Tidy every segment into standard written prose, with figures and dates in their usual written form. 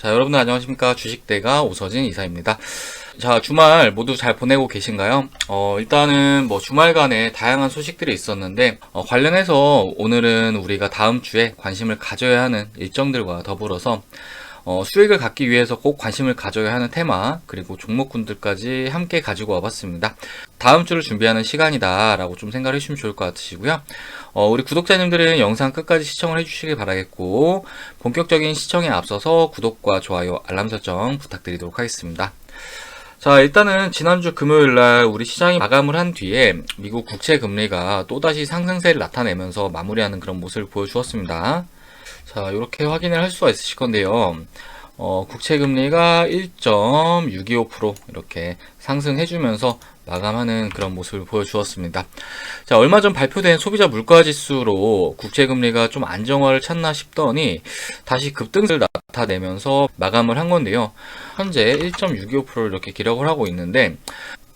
자, 여러분들 안녕하십니까. 주식대가 오서진 이사입니다. 자, 주말 모두 잘 보내고 계신가요? 일단은 주말간에 다양한 소식들이 있었는데, 관련해서 오늘은 우리가 다음 주에 관심을 가져야 하는 일정들과 더불어서 수익을 갖기 위해서 꼭 관심을 가져야 하는 테마, 그리고 종목군들까지 함께 가지고 와봤습니다. 다음 주를 준비하는 시간이다 라고 좀 생각을 해주시면 좋을 것 같으시고요. 우리 구독자님들은 영상 끝까지 시청을 해주시길 바라겠고, 본격적인 시청에 앞서서 구독과 좋아요, 알람 설정 부탁드리도록 하겠습니다. 자, 일단은 지난주 금요일날 우리 시장이 마감을 한 뒤에 미국 국채 금리가 또다시 상승세를 나타내면서 마무리하는 그런 모습을 보여주었습니다. 자, 이렇게 확인을 할 수가 있으실 건데요. 국채 금리가 1.625% 이렇게 상승해주면서 마감하는 그런 모습을 보여주었습니다. 자, 얼마 전 발표된 소비자 물가 지수로 국채 금리가 좀 안정화를 찾나 싶더니 다시 급등세를 나타내면서 마감을 한 건데요. 현재 1.625%를 이렇게 기록을 하고 있는데,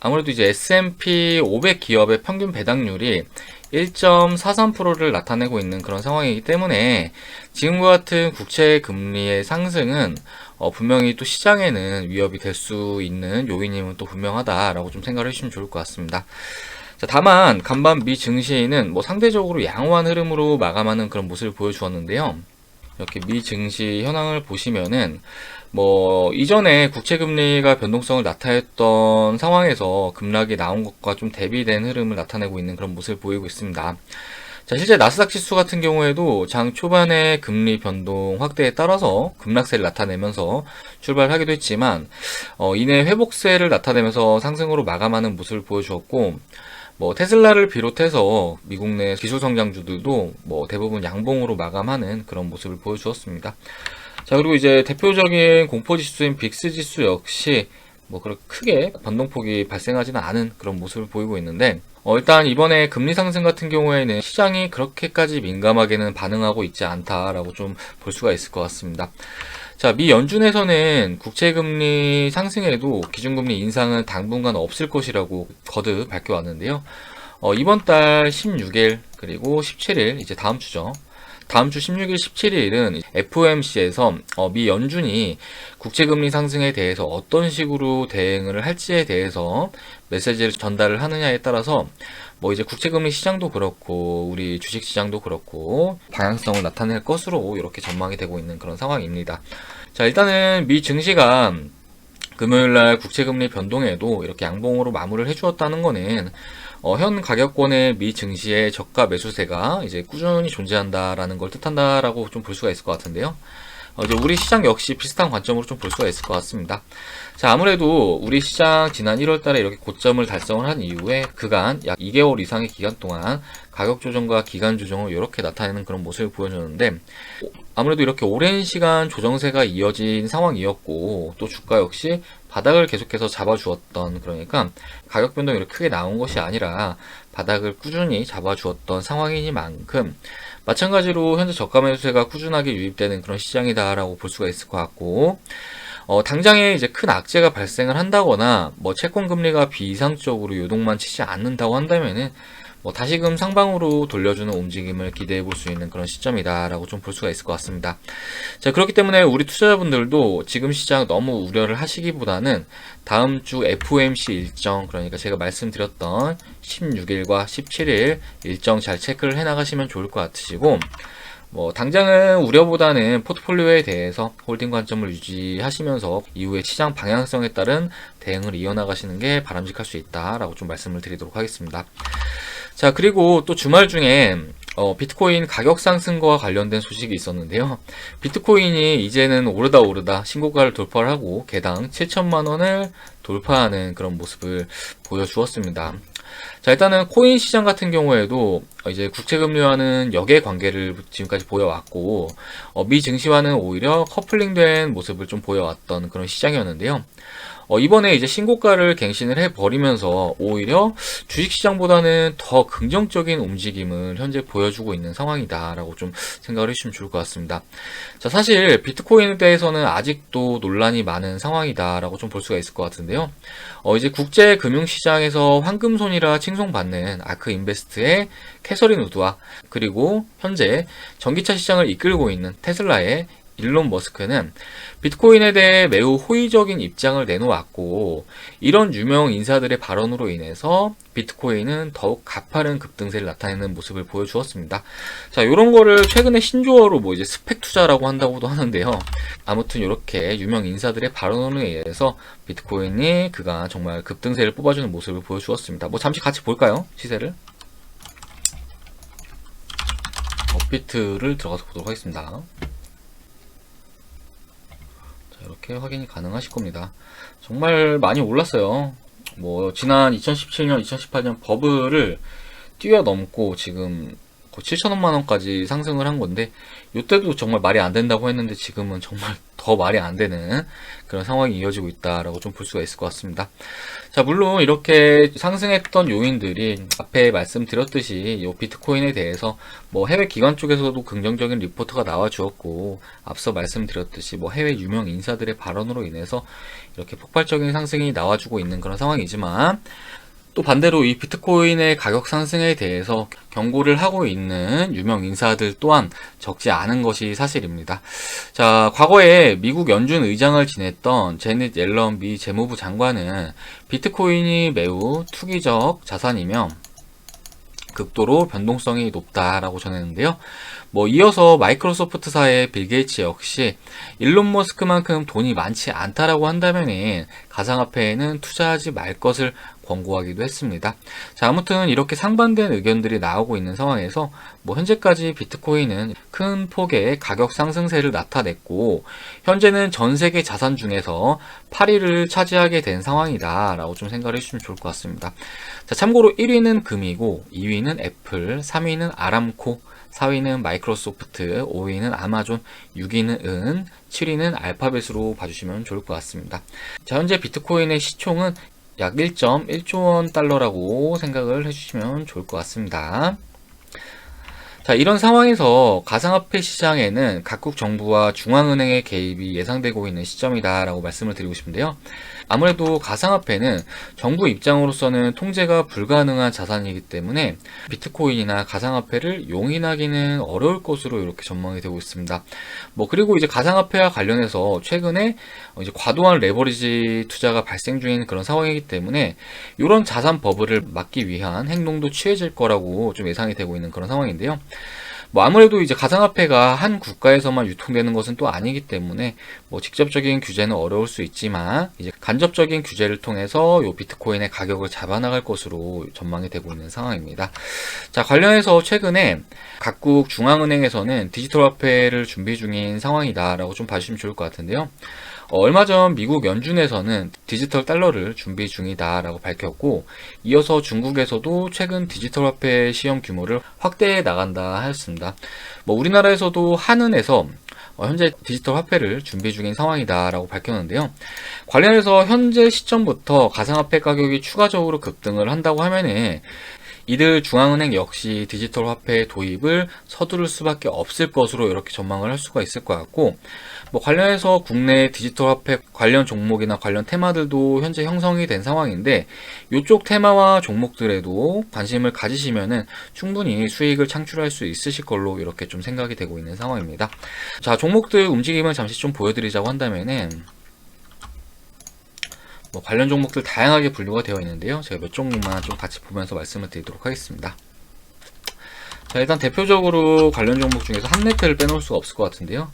아무래도 이제 S&P 500 기업의 평균 배당률이 1.43%를 나타내고 있는 그런 상황이기 때문에 지금과 같은 국채 금리의 상승은 분명히 또 시장에는 위협이 될 수 있는 요인임은 또 분명하다라고 좀 생각을 해주시면 좋을 것 같습니다. 자, 다만 간밤 미 증시는 상대적으로 양호한 흐름으로 마감하는 그런 모습을 보여주었는데요. 이렇게 미 증시 현황을 보시면은 이전에 국채금리가 변동성을 나타냈던 상황에서 급락이 나온 것과 좀 대비된 흐름을 나타내고 있는 그런 모습을 보이고 있습니다. 자, 실제 나스닥 지수 같은 경우에도 장 초반에 금리 변동 확대에 따라서 급락세를 나타내면서 출발하기도 했지만 이내 회복세를 나타내면서 상승으로 마감하는 모습을 보여주었고, 테슬라를 비롯해서 미국 내 기술 성장주들도 대부분 양봉으로 마감하는 그런 모습을 보여주었습니다. 자, 그리고 이제 대표적인 공포지수인 빅스 지수 역시 그렇게 크게 변동폭이 발생하지는 않은 그런 모습을 보이고 있는데, 일단 이번에 금리 상승 같은 경우에는 시장이 그렇게까지 민감하게는 반응하고 있지 않다라고 좀 볼 수가 있을 것 같습니다. 자, 미 연준에서는 국채금리 상승에도 기준금리 인상은 당분간 없을 것이라고 거듭 밝혀왔는데요. 이번 달 16일 그리고 17일, 이제 다음 주죠. 다음 주 16일, 17일은 FOMC에서 미 연준이 국채금리 상승에 대해서 어떤 식으로 대응을 할지에 대해서 메시지를 전달을 하느냐에 따라서 이제 국채금리 시장도 그렇고 우리 주식시장도 그렇고 방향성을 나타낼 것으로 이렇게 전망이 되고 있는 그런 상황입니다. 자, 일단은 미 증시가 금요일날 국채금리 변동에도 이렇게 양봉으로 마무리를 해주었다는 거는 현 가격권의 미 증시의 저가 매수세가 이제 꾸준히 존재한다라는 걸 뜻한다라고 좀 볼 수가 있을 것 같은데요. 이제 우리 시장 역시 비슷한 관점으로 좀 볼 수가 있을 것 같습니다. 자, 아무래도 우리 시장 지난 1월 달에 이렇게 고점을 달성을 한 이후에 그간 약 2개월 이상의 기간 동안 가격 조정과 기간 조정을 이렇게 나타내는 그런 모습을 보여줬는데, 아무래도 이렇게 오랜 시간 조정세가 이어진 상황이었고, 또 주가 역시 바닥을 계속해서 잡아주었던, 그러니까 가격 변동이 이렇게 크게 나온 것이 아니라 바닥을 꾸준히 잡아주었던 상황이니만큼 마찬가지로 현재 저가 매수세가 꾸준하게 유입되는 그런 시장이다라고 볼 수가 있을 것 같고, 당장에 이제 큰 악재가 발생을 한다거나 채권 금리가 비이상적으로 요동만 치지 않는다고 한다면은 다시금 상방으로 돌려주는 움직임을 기대해 볼 수 있는 그런 시점이다라고 좀 볼 수가 있을 것 같습니다. 자, 그렇기 때문에 우리 투자자분들도 지금 시장 너무 우려를 하시기보다는 다음 주 FOMC 일정, 그러니까 제가 말씀드렸던 16일과 17일 일정 잘 체크를 해 나가시면 좋을 것 같으시고, 당장은 우려보다는 포트폴리오에 대해서 홀딩 관점을 유지하시면서 이후에 시장 방향성에 따른 대응을 이어나가시는 게 바람직할 수 있다라고 좀 말씀을 드리도록 하겠습니다. 자, 그리고 또 주말 중에 비트코인 가격 상승과 관련된 소식이 있었는데요. 비트코인이 이제는 오르다 신고가를 돌파를 하고 개당 7천만 원을 돌파하는 그런 모습을 보여주었습니다. 자, 일단은 코인 시장 같은 경우에도 이제 국채금리와는 역의 관계를 지금까지 보여왔고, 미 증시와는 오히려 커플링된 모습을 좀 보여왔던 그런 시장이었는데요. 이번에 이제 신고가를 갱신을 해버리면서 오히려 주식시장보다는 더 긍정적인 움직임을 현재 보여주고 있는 상황이다라고 좀 생각을 해주시면 좋을 것 같습니다. 자, 사실 비트코인에 대해서는 아직도 논란이 많은 상황이다라고 좀 볼 수가 있을 것 같은데요. 이제 국제 금융시장에서 황금손이라 칭송받는 아크 인베스트의 캐서린 우드와, 그리고 현재 전기차 시장을 이끌고 있는 테슬라의 일론 머스크는 비트코인에 대해 매우 호의적인 입장을 내놓았고, 이런 유명 인사들의 발언으로 인해서 비트코인은 더욱 가파른 급등세를 나타내는 모습을 보여주었습니다. 자, 이런 거를 최근에 신조어로 이제 스펙 투자라고 한다고도 하는데요. 아무튼 이렇게 유명 인사들의 발언으로 인해서 비트코인이 그간 정말 급등세를 뽑아주는 모습을 보여주었습니다. 잠시 같이 볼까요? 시세를. 업비트를 들어가서 보도록 하겠습니다. 자, 이렇게 확인이 가능하실 겁니다. 정말 많이 올랐어요. 지난 2017년, 2018년 버블을 뛰어넘고 지금 7천원만 원까지 상승을 한 건데, 이때도 정말 말이 안 된다고 했는데 지금은 정말 더 말이 안 되는 그런 상황이 이어지고 있다라고 좀 볼 수가 있을 것 같습니다. 자, 물론 이렇게 상승했던 요인들이 앞에 말씀드렸듯이 이 비트코인에 대해서 해외 기관 쪽에서도 긍정적인 리포트가 나와 주었고, 앞서 말씀드렸듯이 해외 유명 인사들의 발언으로 인해서 이렇게 폭발적인 상승이 나와주고 있는 그런 상황이지만, 또 반대로 이 비트코인의 가격 상승에 대해서 경고를 하고 있는 유명 인사들 또한 적지 않은 것이 사실입니다. 자, 과거에 미국 연준 의장을 지냈던 제닛 옐런 미 재무부 장관은 비트코인이 매우 투기적 자산이며 극도로 변동성이 높다라고 전했는데요. 이어서 마이크로소프트사의 빌 게이츠 역시 일론 머스크만큼 돈이 많지 않다라고 한다면 가상화폐에는 투자하지 말 것을 권고하기도 했습니다. 자, 아무튼 이렇게 상반된 의견들이 나오고 있는 상황에서 현재까지 비트코인은 큰 폭의 가격 상승세를 나타냈고, 현재는 전 세계 자산 중에서 8위를 차지하게 된 상황이다 라고 좀 생각을 해주시면 좋을 것 같습니다. 자, 참고로 1위는 금이고 2위는 애플, 3위는 아람코, 4위는 마이크로소프트, 5위는 아마존, 6위는 은, 7위는 알파벳으로 봐주시면 좋을 것 같습니다. 자, 현재 비트코인의 시총은 약 1.1조 원 달러라고 생각을 해주시면 좋을 것 같습니다. 자, 이런 상황에서 가상화폐 시장에는 각국 정부와 중앙은행의 개입이 예상되고 있는 시점이다라고 말씀을 드리고 싶은데요. 아무래도 가상화폐는 정부 입장으로서는 통제가 불가능한 자산이기 때문에 비트코인이나 가상화폐를 용인하기는 어려울 것으로 이렇게 전망이 되고 있습니다. 그리고 이제 가상화폐와 관련해서 최근에 이제 과도한 레버리지 투자가 발생 중인 그런 상황이기 때문에 이런 자산 버블을 막기 위한 행동도 취해질 거라고 좀 예상이 되고 있는 그런 상황인데요. 아무래도 이제 가상화폐가 한 국가에서만 유통되는 것은 또 아니기 때문에 직접적인 규제는 어려울 수 있지만 이제 간접적인 규제를 통해서 요 비트코인의 가격을 잡아나갈 것으로 전망이 되고 있는 상황입니다. 자, 관련해서 최근에 각국 중앙은행에서는 디지털 화폐를 준비 중인 상황이다라고 좀 봐주시면 좋을 것 같은데요. 얼마 전 미국 연준에서는 디지털 달러를 준비 중이다라고 밝혔고, 이어서 중국에서도 최근 디지털 화폐 시험 규모를 확대해 나간다 하였습니다. 우리나라에서도 한은에서 현재 디지털 화폐를 준비 중인 상황이다라고 밝혔는데요. 관련해서 현재 시점부터 가상화폐 가격이 추가적으로 급등을 한다고 하면은 이들 중앙은행 역시 디지털 화폐 도입을 서두를 수밖에 없을 것으로 이렇게 전망을 할 수가 있을 것 같고, 관련해서 국내 디지털 화폐 관련 종목이나 관련 테마들도 현재 형성이 된 상황인데, 이쪽 테마와 종목들에도 관심을 가지시면은 충분히 수익을 창출할 수 있으실 걸로 이렇게 좀 생각이 되고 있는 상황입니다. 자, 종목들 움직임을 잠시 좀 보여드리자고 한다면은 관련 종목들 다양하게 분류가 되어 있는데요. 제가 몇 종목만 좀 같이 보면서 말씀을 드리도록 하겠습니다. 자, 일단 대표적으로 관련 종목 중에서 한네트를 빼놓을 수가 없을 것 같은데요.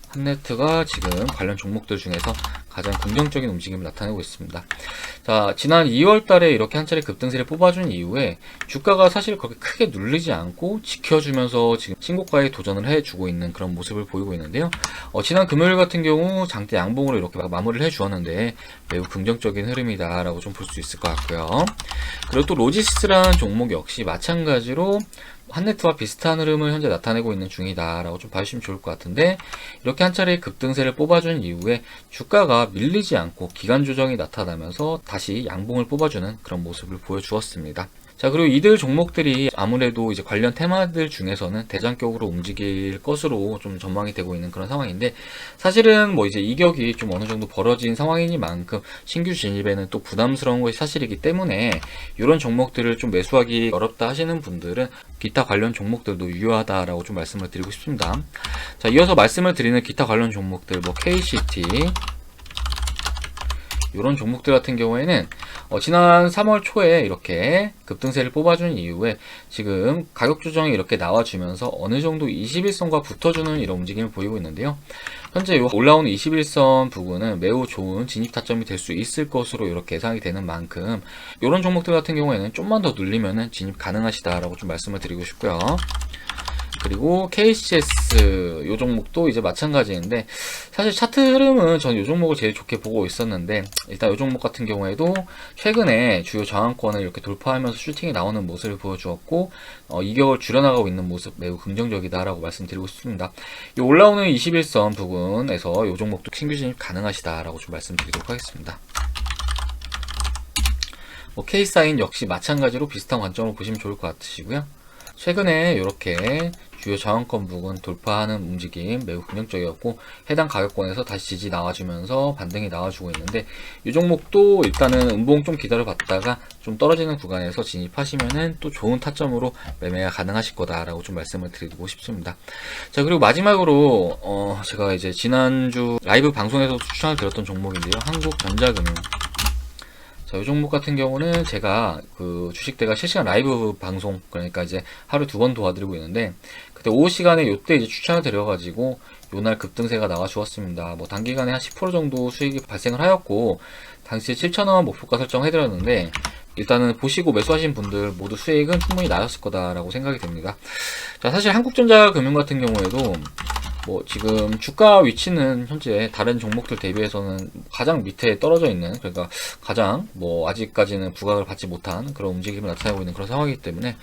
한네트가 지금 관련 종목들 중에서 가장 긍정적인 움직임을 나타내고 있습니다. 자, 지난 2월 달에 이렇게 한 차례 급등세를 뽑아준 이후에 주가가 사실 그렇게 크게 눌리지 않고 지켜주면서 지금 신고가에 도전을 해주고 있는 그런 모습을 보이고 있는데요. 지난 금요일 같은 경우 장대 양봉으로 이렇게 마무리를 해주었는데 매우 긍정적인 흐름이다라고 좀 볼 수 있을 것 같고요. 그리고 또 로지스라는 종목 역시 마찬가지로 한네트와 비슷한 흐름을 현재 나타내고 있는 중이다라고 좀 봐주시면 좋을 것 같은데, 이렇게 한 차례 급등세를 뽑아준 이후에 주가가 밀리지 않고 기간 조정이 나타나면서 다시 양봉을 뽑아주는 그런 모습을 보여주었습니다. 자, 그리고 이들 종목들이 아무래도 이제 관련 테마들 중에서는 대장격으로 움직일 것으로 좀 전망이 되고 있는 그런 상황인데, 사실은 뭐 이제 이격이 좀 어느 정도 벌어진 상황이니만큼 신규 진입에는 또 부담스러운 것이 사실이기 때문에 이런 종목들을 좀 매수하기 어렵다 하시는 분들은 기타 관련 종목들도 유효하다라고 좀 말씀을 드리고 싶습니다. 자, 이어서 말씀을 드리는 기타 관련 종목들, 뭐 KCT 이런 종목들 같은 경우에는 지난 3월 초에 이렇게 급등세를 뽑아준 이후에 지금 가격 조정이 이렇게 나와주면서 어느 정도 21선과 붙어주는 이런 움직임을 보이고 있는데요. 현재 올라오는 21선 부근은 매우 좋은 진입 타점이 될 수 있을 것으로 이렇게 예상이 되는 만큼 이런 종목들 같은 경우에는 좀만 더 눌리면은 진입 가능하시다라고 좀 말씀을 드리고 싶고요. 그리고 KCS 이 종목도 이제 마찬가지인데, 사실 차트 흐름은 저는 이 종목을 제일 좋게 보고 있었는데, 일단 이 종목 같은 경우에도 최근에 주요 저항권을 이렇게 돌파하면서 슈팅이 나오는 모습을 보여주었고, 이격을 줄여나가고 있는 모습 매우 긍정적이다라고 말씀드리고 싶습니다. 이 올라오는 21선 부근에서 이 종목도 신규 진입 가능하시다라고 좀 말씀드리도록 하겠습니다. K사인 역시 마찬가지로 비슷한 관점으로 보시면 좋을 것 같으시고요. 최근에 이렇게 주요 저항권 부근 돌파하는 움직임 매우 긍정적이었고, 해당 가격권에서 다시 지지 나와주면서 반등이 나와주고 있는데, 이 종목도 일단은 음봉 좀 기다려 봤다가 좀 떨어지는 구간에서 진입하시면은 또 좋은 타점으로 매매가 가능하실 거다라고 좀 말씀을 드리고 싶습니다. 자, 그리고 마지막으로 제가 이제 지난주 라이브 방송에서 추천을 드렸던 종목인데요, 한국전자금융. 자, 이 종목 같은 경우는 제가 그 주식대가 실시간 라이브 방송, 그러니까 이제 하루 2번 도와드리고 있는데, 그때 오후 시간에 요때 이제 추천을 드려가지고 요날 급등세가 나와 주었습니다. 뭐 단기간에 한 10% 정도 수익이 발생을 하였고, 당시에 7,000원 목표가 설정해드렸는데, 일단은 보시고 매수하신 분들 모두 수익은 충분히 나셨을 거다라고 생각이 됩니다. 자, 사실 한국전자금융 같은 경우에도 뭐 지금 주가 위치는 현재 다른 종목들 대비해서는 가장 밑에 떨어져 있는, 그러니까 가장 뭐 아직까지는 부각을 받지 못한 그런 움직임을 나타내고 있는 그런 상황이기 때문에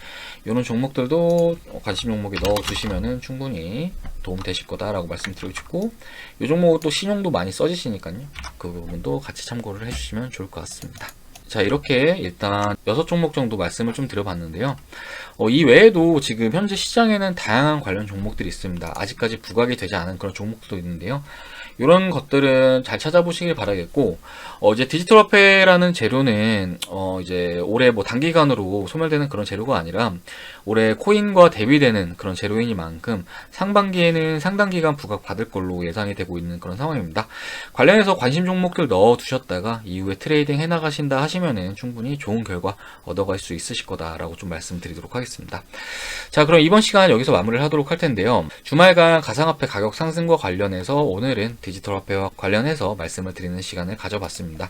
이런 종목들도 관심 종목에 넣어 두시면은 충분히 도움 되실 거다라고 말씀드리고 싶고, 이 종목은 또 신용도 많이 써지시니까요, 그 부분도 같이 참고를 해주시면 좋을 것 같습니다. 자, 이렇게 일단 6종목 정도 말씀을 좀 드려봤는데요. 이 외에도 지금 현재 시장에는 다양한 관련 종목들이 있습니다. 아직까지 부각이 되지 않은 그런 종목도 있는데요. 이런 것들은 잘 찾아보시길 바라겠고, 이제 디지털 화폐라는 재료는 이제 올해 뭐 단기간으로 소멸되는 그런 재료가 아니라 올해 코인과 대비되는 그런 재료이니만큼 상반기에는 상당 기간 부각 받을 걸로 예상이 되고 있는 그런 상황입니다. 관련해서 관심 종목들 넣어 두셨다가 이후에 트레이딩 해 나가신다 하시면은 충분히 좋은 결과 얻어갈 수 있으실 거다라고 좀 말씀드리도록 하겠습니다. 자, 그럼 이번 시간 여기서 마무리를 하도록 할 텐데요. 주말간 가상화폐 가격 상승과 관련해서 오늘은 디지털 화폐와 관련해서 말씀을 드리는 시간을 가져봤습니다.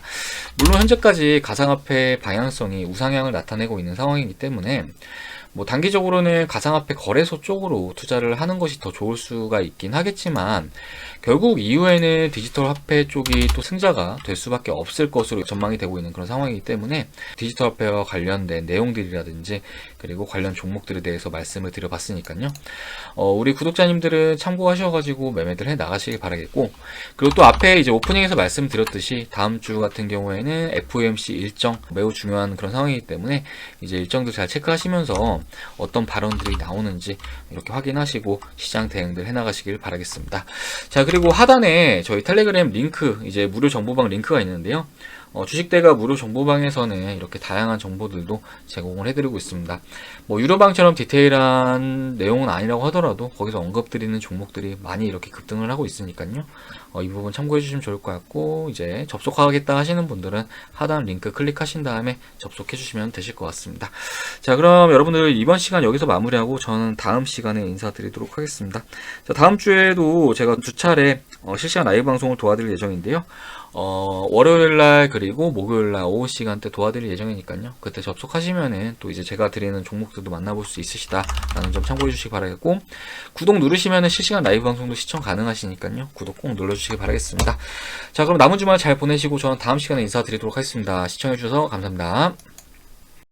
물론 현재까지 가상화폐 방향성이 우상향을 나타내고 있는 상황이기 때문에 뭐 단기적으로는 가상화폐 거래소 쪽으로 투자를 하는 것이 더 좋을 수가 있긴 하겠지만, 결국 이후에는 디지털 화폐 쪽이 또 승자가 될 수밖에 없을 것으로 전망이 되고 있는 그런 상황이기 때문에 디지털 화폐와 관련된 내용들이라든지 그리고 관련 종목들에 대해서 말씀을 드려봤으니까요. 우리 구독자님들은 참고하셔가지고 매매들 해 나가시길 바라겠고, 그리고 또 앞에 이제 오프닝에서 말씀드렸듯이 다음 주 같은 경우에는 FOMC 일정 매우 중요한 그런 상황이기 때문에 이제 일정도 잘 체크하시면서 어떤 발언들이 나오는지 이렇게 확인하시고 시장 대응들 해나가시길 바라겠습니다. 자, 그리고 하단에 저희 텔레그램 링크, 이제 무료 정보방 링크가 있는데요. 주식대가 무료 정보방에서는 이렇게 다양한 정보들도 제공을 해드리고 있습니다. 뭐 유료방처럼 디테일한 내용은 아니라고 하더라도 거기서 언급드리는 종목들이 많이 이렇게 급등을 하고 있으니까요. 이 부분 참고해 주시면 좋을 것 같고, 이제 접속하겠다 하시는 분들은 하단 링크 클릭하신 다음에 접속해 주시면 되실 것 같습니다. 자, 그럼 여러분들 이번 시간 여기서 마무리하고 저는 다음 시간에 인사드리도록 하겠습니다. 자, 다음 주에도 제가 두 차례 실시간 라이브 방송을 도와드릴 예정인데요. 월요일날 그리고 목요일날 오후 시간대 도와드릴 예정이니까요. 그때 접속하시면은 또 이제 제가 드리는 종목들도 만나볼 수 있으시다라는 점 참고해 주시기 바라겠고, 구독 누르시면은 실시간 라이브 방송도 시청 가능하시니까요. 구독 꼭 눌러주시기 바라겠습니다. 자, 그럼 남은 주말 잘 보내시고 저는 다음 시간에 인사드리도록 하겠습니다. 시청해 주셔서 감사합니다.